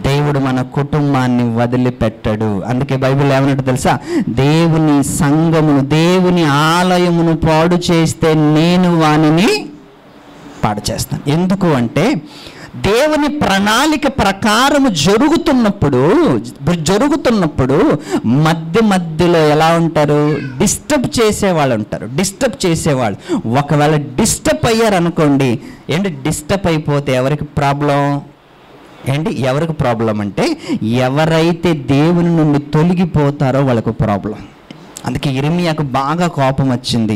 దేవుడు మన కుటుంబాన్ని వదిలిపెట్టడు. అందుకే బైబిల్ ఏమన్నట్టు తెలుసా? దేవుని సంఘమును, దేవుని ఆలయమును పాడు చేస్తే నేను వానిని పాడు చేస్తాను. ఎందుకు అంటే దేవుని ప్రణాళిక ప్రకారము జరుగుతున్నప్పుడు మధ్యలో ఎలా ఉంటారు? డిస్టర్బ్ చేసేవాళ్ళు. ఒకవేళ డిస్టర్బ్ అయ్యారనుకోండి, ఏంటి డిస్టర్బ్ అయిపోతే ఎవరికి ప్రాబ్లం? ఏంటి ఎవరికి ప్రాబ్లం అంటే ఎవరైతే దేవుని నుండి తొలగిపోతారో వాళ్ళకు ప్రాబ్లం. అందుకే ఇర్మియాకు బాగా కోపం వచ్చింది.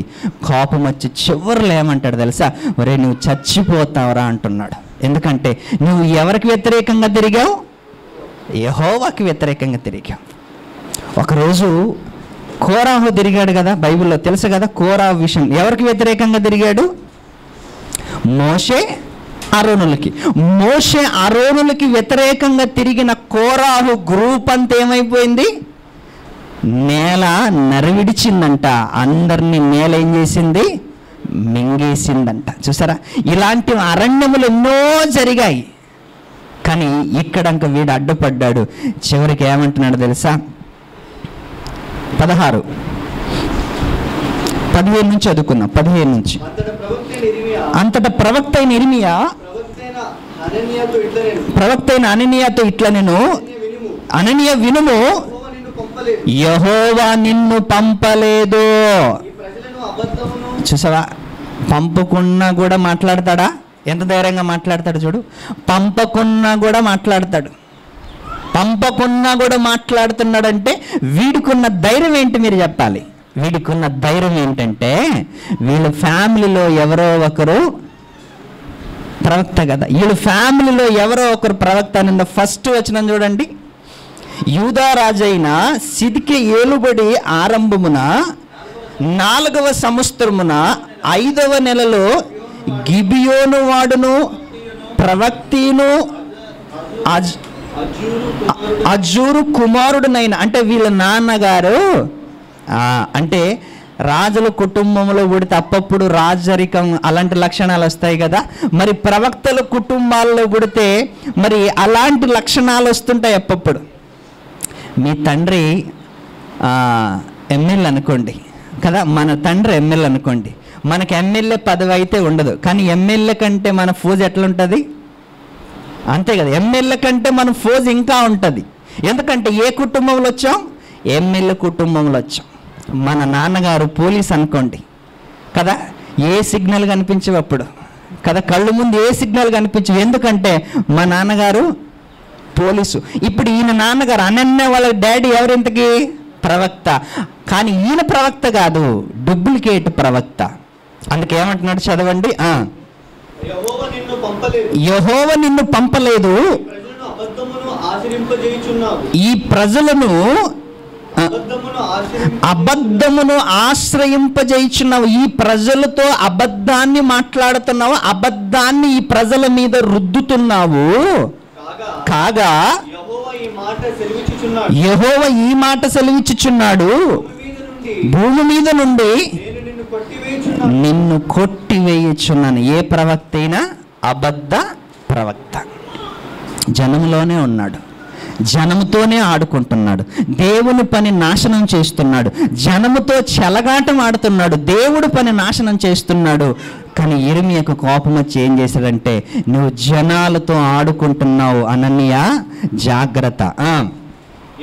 కోపం వచ్చి చివరిలో ఏమంటాడు తెలుసా? ఒరే నువ్వు చచ్చిపోతావురా అంటున్నాడు. ఎందుకంటే నువ్వు ఎవరికి వ్యతిరేకంగా తిరిగావు? యెహోవాకి వ్యతిరేకంగా తిరిగావు. ఒకరోజు కోరాహు తిరిగాడు కదా, బైబిల్లో తెలుసు కదా కోరాహు విషయం. ఎవరికి వ్యతిరేకంగా తిరిగాడు? మోషే అరోనులకి. మోషే అరోనులకి వ్యతిరేకంగా తిరిగిన కోరాహు గ్రూప్ అంతా ఏమైపోయింది? నేల నరివిడిచిందంట. అందరినీ నేల ఏం చేసింది? మింగేసిందంట. చూసారా, ఇలాంటి అరణ్యములు ఎన్నో జరిగాయి. కానీ ఇక్కడంక వీడు అడ్డుపడ్డాడు. చివరికి ఏమంటున్నాడు తెలుసా? 15 నుంచి చదువుకుందాం. 15 నుంచి. అంతటా ప్రవక్త అయిన ఇర్మియా ప్రవక్త అయిన అననీయాతో ఇట్లా నేను అననీయ వినుము, యెహోవా నిన్ను పంపలేదు. చూసావా, పంపకున్నా కూడా మాట్లాడతాడా? ఎంత ధైర్యంగా మాట్లాడతాడు చూడు. పంపకున్నా కూడా మాట్లాడతాడు. పంపకున్నా కూడా మాట్లాడుతున్నాడంటే వీడికున్న ధైర్యం ఏంటి మీరు చెప్పాలి. వీడికున్న ధైర్యం ఏంటంటే వీళ్ళ ఫ్యామిలీలో ఎవరో ఒకరు ప్రవక్త కదా. వీళ్ళ ఫ్యామిలీలో ఎవరో ఒకరు ప్రవక్త అని ఫస్ట్ వచనం చూడండి. యూదా రాజైన సిద్కియా ఏలుబడి ఆరంభమున 4వ సంవత్సరమున 5వ నెలలో గిబియోను వాడును ప్రవక్తీను అజూరు కుమారుడునైన, అంటే వీళ్ళ నాన్నగారు, అంటే రాజుల కుటుంబంలో పుడితే అప్పప్పుడు రాజరికం అలాంటి లక్షణాలు వస్తాయి కదా. మరి ప్రవక్తల కుటుంబాల్లో పుడితే మరి అలాంటి లక్షణాలు వస్తుంటాయి అప్పప్పుడు. మీ తండ్రి ఎమ్మెల్యే అనుకోండి కదా, మన తండ్రి ఎమ్మెల్యే అనుకోండి. మనకి ఎమ్మెల్యే పదవి అయితే ఉండదు, కానీ ఎమ్మెల్యే కంటే మన ఫోజ్ ఎట్లుంటుంది? అంతే కదా, ఎమ్మెల్యే కంటే మన ఫోజ్ ఇంకా ఉంటుంది. ఎందుకంటే ఏ కుటుంబంలో వచ్చాం? ఎమ్మెల్యే కుటుంబంలో వచ్చాం. మన నాన్నగారు పోలీస్ అనుకోండి కదా, ఏ సిగ్నల్ కనిపించవప్పుడు కదా, కళ్ళు ముందు ఏ సిగ్నల్ కనిపించవు. ఎందుకంటే మా నాన్నగారు పోలీసు. ఇప్పుడు ఈయన నాన్నగారు అనన్య వాళ్ళ డాడీ ఎవరింతకి? ప్రవక్త. కానీ ఈయన ప్రవక్త కాదు, డూప్లికేట్ ప్రవక్త. అందుకే ఏమంటున్నాడు చదవండి. యెహోవా నిన్ను పంపలేదు, ఈ ప్రజలను అబద్ధమును ఆశ్రయింపజేయుచున్నావు. ఈ ప్రజలతో అబద్ధాన్ని మాట్లాడుతున్నావు, అబద్ధాన్ని ఈ ప్రజల మీద రుద్దుతున్నావు. కాగా యెహోవా ఈ మాట సెలవిచ్చుచున్నాడు, భూమి మీద నుండి నిన్ను కొట్టివేయుచున్నాను. ఏ ప్రవక్త అయినా అబద్ధ ప్రవక్త. జనంలోనే ఉన్నాడు, జనముతోనే ఆడుకుంటున్నాడు, దేవుని పని నాశనం చేస్తున్నాడు, జనముతో చెలగాటం ఆడుతున్నాడు, దేవుడు పని నాశనం చేస్తున్నాడు. కానీ ఇర్మియాకు కోపం వచ్చి ఏం చేశాడంటే, నువ్వు జనాలతో ఆడుకుంటున్నావు అననీయ, జాగ్రత్త.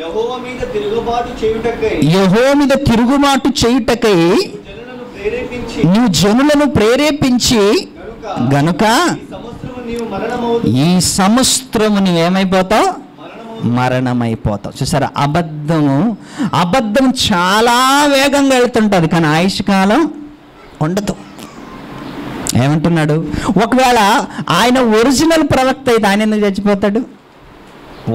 యెహోవా మీద తిరుగుబాటు చేయుటకై నువ్వు జనులను ప్రేరేపించి గనుక ఈ సంవత్సరము నువ్వేమైపోతావు? మరణమైపోతావు. చూసారా, అబద్ధం చాలా వేగంగా వెళ్తుంటుంది, కానీ ఆయుష్ కాలం ఉండదు. ఏమంటున్నాడు? ఒకవేళ ఆయన ఒరిజినల్ ప్రవక్త అయితే ఆయన ఎందుకు చచ్చిపోతాడు?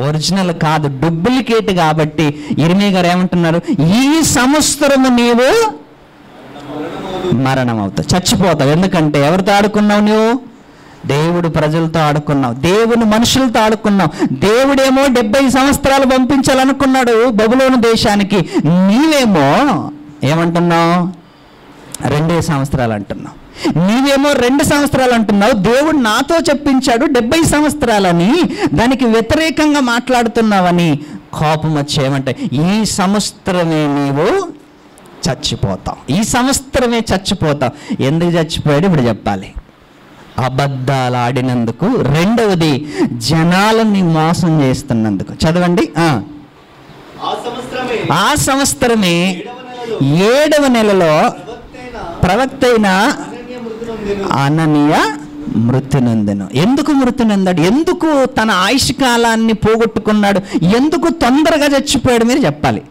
ఒరిజినల్ కాదు, డూప్లికేట్. కాబట్టి ఇర్మియా గారు ఏమంటున్నారు? ఈ సంవత్సరము నీవు మరణం అవుతావు, చచ్చిపోతావు. ఎందుకంటే ఎవరితో ఆడుకున్నావు నువ్వు? దేవుడు ప్రజలతో ఆడుకున్నావు, దేవుని మనుషులతో ఆడుకున్నావు. దేవుడేమో 70 సంవత్సరాలు పంపించాలనుకున్నాడు బబులోను దేశానికి, నీవేమో ఏమంటున్నావు? 2 సంవత్సరాలు అంటున్నావు. నీవేమో 2 సంవత్సరాలు అంటున్నావు. దేవుడు నాతో చెప్పించాడు 70 సంవత్సరాలని, దానికి వ్యతిరేకంగా మాట్లాడుతున్నావని కోపం వచ్చేయమంటే, ఈ సంవత్సరమే నీవు చచ్చిపోతావు, ఈ సంవత్సరమే చచ్చిపోతావు. ఎందుకు చచ్చిపోయాడు ఇప్పుడు చెప్పాలి. అబద్ధాలు ఆడినందుకు, రెండవది జనాలని మోసం చేస్తున్నందుకు. చదవండి. ఆ సంవత్సరమే 7వ నెలలో ప్రవక్త అయిన అననీయ మృతి నొందెను. ఎందుకు మృతి నొందాడు? ఎందుకు తన ఆయుష్ కాలాన్ని పోగొట్టుకున్నాడు? ఎందుకు తొందరగా చచ్చిపోయాడు? మీరు చెప్పాలి.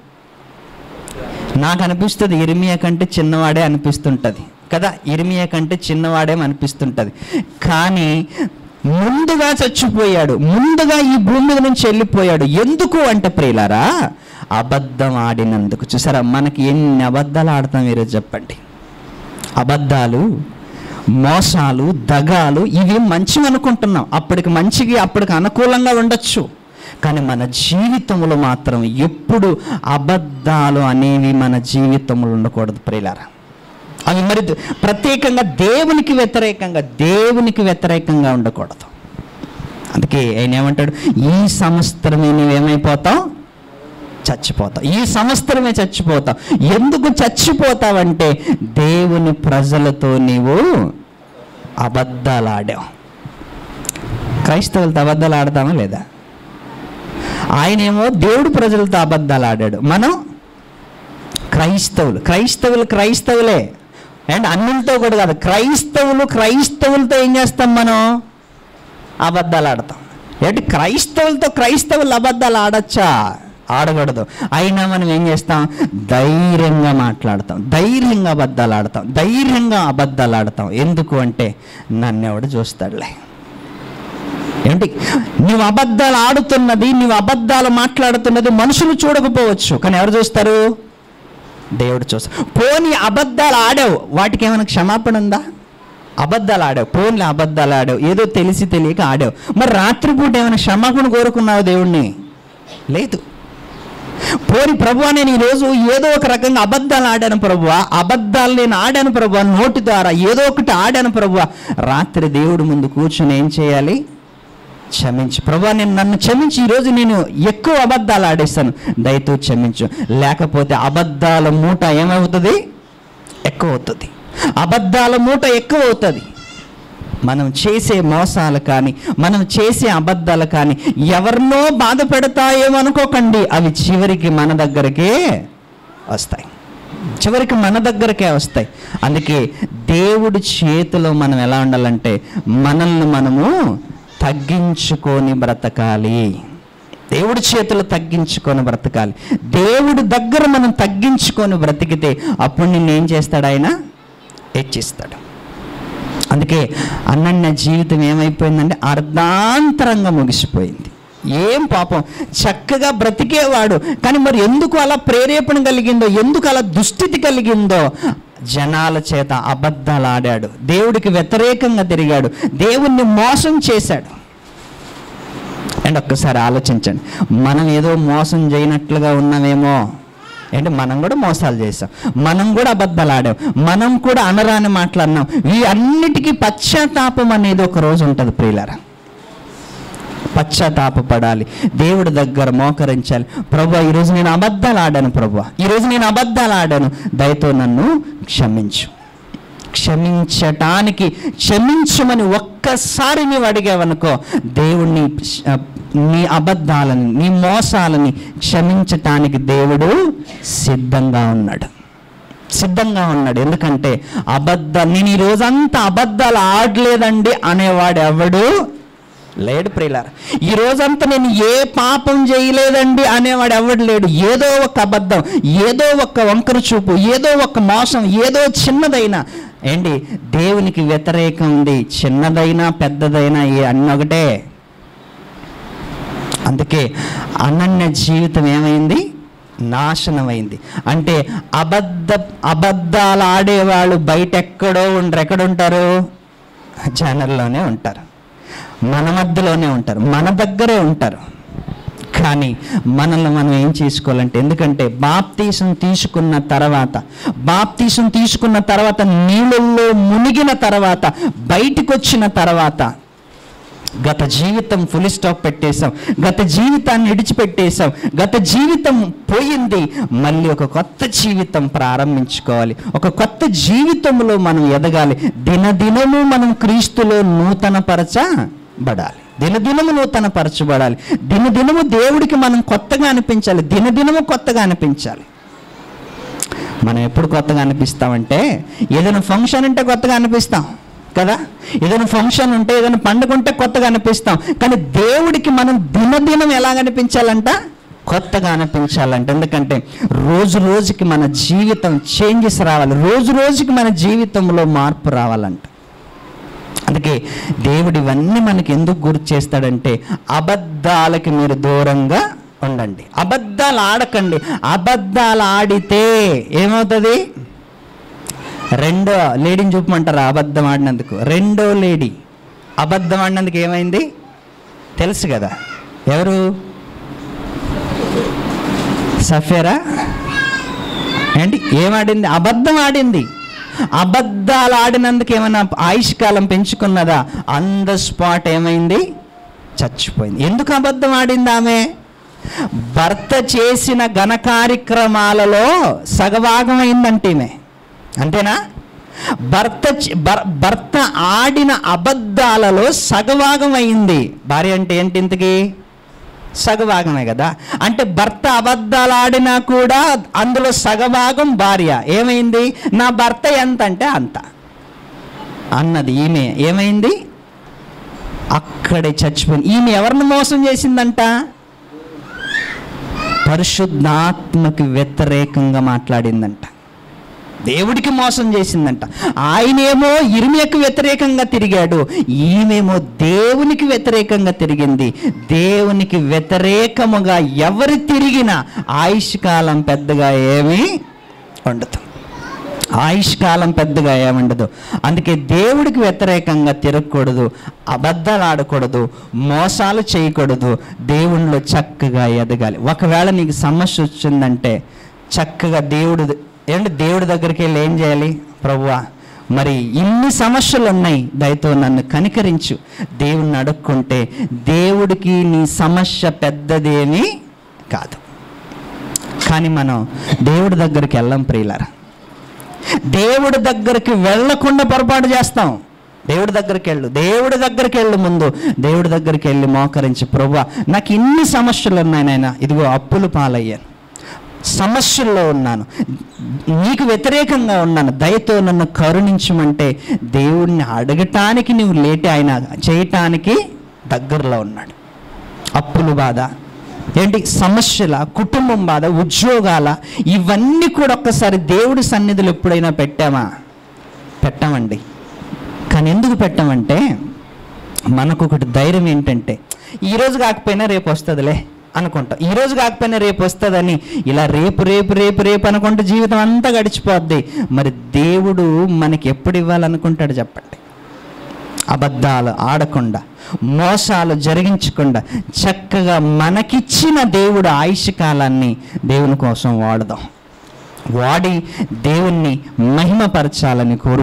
నాకు అనిపిస్తుంది ఇర్మియా కంటే చిన్నవాడే అనిపిస్తుంటుంది కదా, ఇర్మియా కంటే చిన్నవాడే అనిపిస్తుంటుంది. కానీ ముందుగా చచ్చిపోయాడు, ముందుగా ఈ భూమి మీద నుంచి వెళ్ళిపోయాడు. ఎందుకు అంటే ప్రియులారా, అబద్ధం ఆడినందుకు. చూసారా, మనకి ఎన్ని అబద్ధాలు ఆడతాం ఈరోజు చెప్పండి. అబద్ధాలు, మోసాలు, దగాలు, ఇవి మంచివి అనుకుంటున్నాం. అప్పటికి మంచిగా, అప్పటికి అనుకూలంగా ఉండొచ్చు. కానీ మన జీవితంలో మాత్రం ఎప్పుడు అబద్ధాలు అనేవి మన జీవితంలో ఉండకూడదు ప్రియులారా. అవి మరి ప్రత్యేకంగా దేవునికి వ్యతిరేకంగా ఉండకూడదు. అందుకే ఆయన ఏమంటాడు, ఈ సంవత్సరమే నువ్వేమైపోతావు? చచ్చిపోతావు. ఈ సంవత్సరమే చచ్చిపోతావు. ఎందుకు చచ్చిపోతావంటే దేవుని ప్రజలతో నీవు అబద్ధాలు ఆడావు. క్రైస్తవులతో అబద్ధాలు ఆడతామా లేదా? ఆయనేమో దేవుడు ప్రజలతో అబద్ధాలు ఆడాడు. మనం క్రైస్తవులే అండ్ అన్నిలతో కూడా కాదు, క్రైస్తవులతో ఏం చేస్తాం? మనం అబద్ధాలు ఆడతాం. ఏంటి, క్రైస్తవులు అబద్ధాలు ఆడచ్చా? ఆడకూడదు. అయినా మనం ఏం చేస్తాం? ధైర్యంగా మాట్లాడతాం, ధైర్యంగా అబద్ధాలు ఆడతాం. ఎందుకు అంటే నన్నెవడు చూస్తాడులే. ఏంటి, నువ్వు అబద్ధాలు ఆడుతున్నది, నువ్వు అబద్ధాలు మాట్లాడుతున్నది మనుషులు చూడకపోవచ్చు, కానీ ఎవరు చూస్తారు? దేవుడు చూస్తాడు. పోనీ అబద్ధాలు ఆడావు, వాటికి ఏమైనా క్షమాపణ ఉందా? అబద్ధాలు ఆడావు, పోనీ అబద్ధాలు ఆడావు, ఏదో తెలిసి తెలియక ఆడావు. మరి రాత్రిపూట ఏమైనా క్షమాపణ కోరుకున్నావు దేవుణ్ణి? లేదు. పోనీ ప్రభువా, నేను ఈరోజు ఏదో ఒక రకంగా అబద్ధాలు ఆడాను ప్రభువా, అబద్ధాలు నేను ఆడాను ప్రభువా, నోటి ద్వారా ఏదో ఒకటి ఆడాను ప్రభువా. రాత్రి దేవుడి ముందు కూర్చొని ఏం చేయాలి? క్షమించు ప్రభువా, నన్ను క్షమించి, ఈరోజు నేను ఎక్కువ అబద్ధాలు ఆడేస్తాను, దయతో క్షమించు. లేకపోతే అబద్ధాల మూట ఏమవుతుంది? ఎక్కువ అవుతుంది. అబద్ధాల మూట ఎక్కువ అవుతుంది. మనం చేసే మోసాలు కానీ, మనం చేసే అబద్ధాలు కానీ ఎవరినో బాధ పెడతాయేమో అనుకోకండి, అవి చివరికి మన దగ్గరకే వస్తాయి. అందుకే దేవుడి చేతిలో మనం ఎలా ఉండాలంటే, మనల్ని మనము తగ్గించుకొని బ్రతకాలి. దేవుడి చేతులు తగ్గించుకొని బ్రతకాలి. దేవుడి దగ్గర మనం తగ్గించుకొని బ్రతికితే అప్పుడు నిన్నేం చేస్తాడు? ఆయన హెచ్చిస్తాడు. అందుకే అన్నన్న జీవితం ఏమైపోయిందంటే అర్ధాంతరంగా ముగిసిపోయింది. ఏం పాపం, చక్కగా బ్రతికేవాడు, కానీ మరి ఎందుకు అలా ప్రేరేపణ కలిగిందో, ఎందుకు అలా దుస్థితి కలిగిందో? జనాల చేత అబద్ధాలు ఆడాడు, దేవుడికి వ్యతిరేకంగా తిరిగాడు, దేవుణ్ణి మోసం చేశాడు. అండ్ ఒక్కసారి ఆలోచించండి, మనం ఏదో మోసం చేయనట్లుగా ఉన్నామేమో. అంటే మనం కూడా మోసాలు చేసాం, మనం కూడా అబద్ధాలు ఆడాం, మనం కూడా అనరాని మాట్లాడినాం. ఈ అన్నిటికీ పశ్చాత్తాపం అనేది ఒక రోజు ఉంటుంది ప్రియులారా. పశ్చాత్తాపపడాలి, దేవుడి దగ్గర మోకరించాలి. ప్రభువా, ఈరోజు నేను అబద్ధాలు ఆడాను, ప్రభువా ఈరోజు నేను అబద్ధాలు ఆడాను, దయతో నన్ను క్షమించు. క్షమించమని ఒక్కసారి నీవు అడిగావనుకో, దేవుణ్ణి నీ అబద్ధాలని, నీ మోసాలని క్షమించటానికి దేవుడు సిద్ధంగా ఉన్నాడు. ఎందుకంటే నేను ఈ రోజంతా అబద్ధాలు ఆడలేదండి అనేవాడు ఎవడు లేడు ప్రియులారా. ఈ రోజంతా నేను ఏ పాపం చేయలేదండి అనేవాడు ఎవడు లేడు. ఏదో ఒక అబద్ధం, ఏదో ఒక వంకర చూపు, ఏదో ఒక మోసం, ఏదో చిన్నదైనా ఏంటి దేవునికి వ్యతిరేకం ఉంది. చిన్నదైనా పెద్దదైనా అన్నీ ఒకటే. అందుకే అనన్య జీవితం ఏమైంది? నాశనమైంది. అంటే అబద్ధాలు ఆడేవాళ్ళు బయట ఎక్కడుంటారు? ఛానల్లోనే ఉంటారు, మన మధ్యలోనే ఉంటారు, మన దగ్గరే ఉంటారు. కానీ మనల్ని మనం ఏం చేసుకోవాలంటే, ఎందుకంటే బాప్తీసం తీసుకున్న తర్వాత నీళ్ళల్లో మునిగిన తర్వాత బయటికి వచ్చిన తర్వాత గత జీవితం ఫుల్ స్టాప్ పెట్టేశాం, గత జీవితాన్ని విడిచిపెట్టేశాం, గత జీవితం పోయింది. మళ్ళీ ఒక కొత్త జీవితం ప్రారంభించుకోవాలి. ఒక కొత్త జీవితంలో మనం ఎదగాలి. దినదినము మనం క్రీస్తులో నూతనపరచబడాలి. దినదినము దేవుడికి మనం కొత్తగా అనిపించాలి. దినదినము కొత్తగా అనిపించాలి. మనం ఎప్పుడు కొత్తగా అనిపిస్తామంటే, ఏదైనా ఫంక్షన్ అంటే కొత్తగా అనిపిస్తాం కదా. ఏదైనా ఫంక్షన్ ఉంటే, ఏదైనా పండుగ ఉంటే కొత్తగా అనిపిస్తాం. కానీ దేవుడికి మనం దినదినం ఎలా అనిపించాలంట? కొత్తగా అనిపించాలంట. ఎందుకంటే రోజు రోజుకి మన జీవితం చేంజెస్ రావాలి, రోజు రోజుకి మన జీవితంలో మార్పు రావాలంట. అందుకే దేవుడు ఇవన్నీ మనకి ఎందుకు గుర్తు చేస్తాడంటే, అబద్ధాలకి మీరు దూరంగా ఉండండి, అబద్ధాలు ఆడకండి. అబద్ధాలు ఆడితే ఏమవుతుంది? రెండో లేడీని చూపమంటారా? అబద్ధం ఆడినందుకు రెండో లేడీ అబద్ధం ఆడినందుకు ఏమైంది తెలుసు కదా. ఎవరు? సఫేరా ఏంటి? ఏమాడింది? అబద్ధం ఆడింది. అబద్ధాలు ఆడినందుకు ఏమైనా ఆయుష్కాలం పెంచుకున్నదా? ఆన్ ద స్పాట్ ఏమైంది? చచ్చిపోయింది. ఎందుకు అబద్ధం ఆడింది ఆమె? భర్త చేసిన ఘన కార్యక్రమాలలో సగభాగం అయిందంటే ఈమె, అంతేనా? భర్త ఆడిన అబద్ధాలలో సగభాగం అయింది. భార్య అంటే ఏంటి? ఇంతకీ సగభాగమే కదా. అంటే భర్త అబద్ధాలు ఆడినా కూడా అందులో సగభాగం భార్య. ఏమైంది? నా భర్త ఎంత అంటే అంత అన్నది ఈమె. ఏమైంది? అక్కడే చచ్చిపోయింది. ఈమె ఎవరిని మోసం చేసిందంట? పరిశుద్ధాత్మకి వ్యతిరేకంగా మాట్లాడిందంట, దేవుడికి మోసం చేసిందంట. ఆయనేమో ఇర్మియాకు వ్యతిరేకంగా తిరిగాడు, ఈమెమో దేవునికి వ్యతిరేకంగా తిరిగింది. దేవునికి వ్యతిరేకముగా ఎవరు తిరిగినా ఆయుష్కాలం పెద్దగా ఏమీ ఉండదు, ఆయుష్కాలం పెద్దగా ఏముండదు. అందుకే దేవుడికి వ్యతిరేకంగా తిరగకూడదు, అబద్ధాలు ఆడకూడదు, మోసాలు చేయకూడదు, దేవునిలో చక్కగా ఎదగాలి. ఒకవేళ నీకు సమస్య వచ్చిందంటే చక్కగా దేవుడి దగ్గరికి వెళ్ళి ఏం చేయాలి? ప్రభువా, మరి ఇన్ని సమస్యలు ఉన్నాయి, దయతో నన్ను కనికరించు. దేవుణ్ణి అడుక్కుంటే దేవుడికి నీ సమస్య పెద్దదేమీ కాదు. కానీ మనం దేవుడి దగ్గరికి వెళ్ళం ప్రియులారా. దేవుడి దగ్గరికి వెళ్ళకుండా పొరపాటు చేస్తాం. దేవుడి దగ్గరికి వెళ్ళు ముందు దేవుడి దగ్గరికి వెళ్ళి మోకరించి, ప్రభువా నాకు ఇన్ని సమస్యలు ఉన్నాయి నాయనా, ఇదిగో అప్పులు పాలయ్యాను, సమస్యల్లో ఉన్నాను, నీకు వ్యతిరేకంగా ఉన్నాను, దయతో నన్ను కరుణించమంటే దేవుడిని అడగటానికి నువ్వు లేటే ఆయన చేయటానికి దగ్గరలో ఉన్నాడు. అప్పులు బాధ ఏంటి? సమస్యల, కుటుంబం బాధ, ఉద్యోగాల, ఇవన్నీ కూడా ఒక్కసారి దేవుడి సన్నిధిలో ఎప్పుడైనా పెట్టామండి. కానీ ఎందుకు పెట్టామంటే మనకు ఒకటి ధైర్యం ఏంటంటే, ఈరోజు కాకపోయినా రేపు వస్తుందిలే అనుకుంటాం. ఈరోజు కాకపోయినా రేపు వస్తుందని ఇలా రేపు రేపు రేపు రేపు అనుకుంటే జీవితం అంతా గడిచిపోద్ది. మరి దేవుడు మనకి ఎప్పుడు ఇవ్వాలనుకుంటాడు చెప్పండి? అబద్ధాలు ఆడకుండా, మోసాలు జరిగించకుండా చక్కగా మనకిచ్చిన దేవుడు ఆయుష్ కాలాన్ని దేవుని కోసం వాడదాం, వాడి దేవుణ్ణి మహిమపరచాలని కోరు.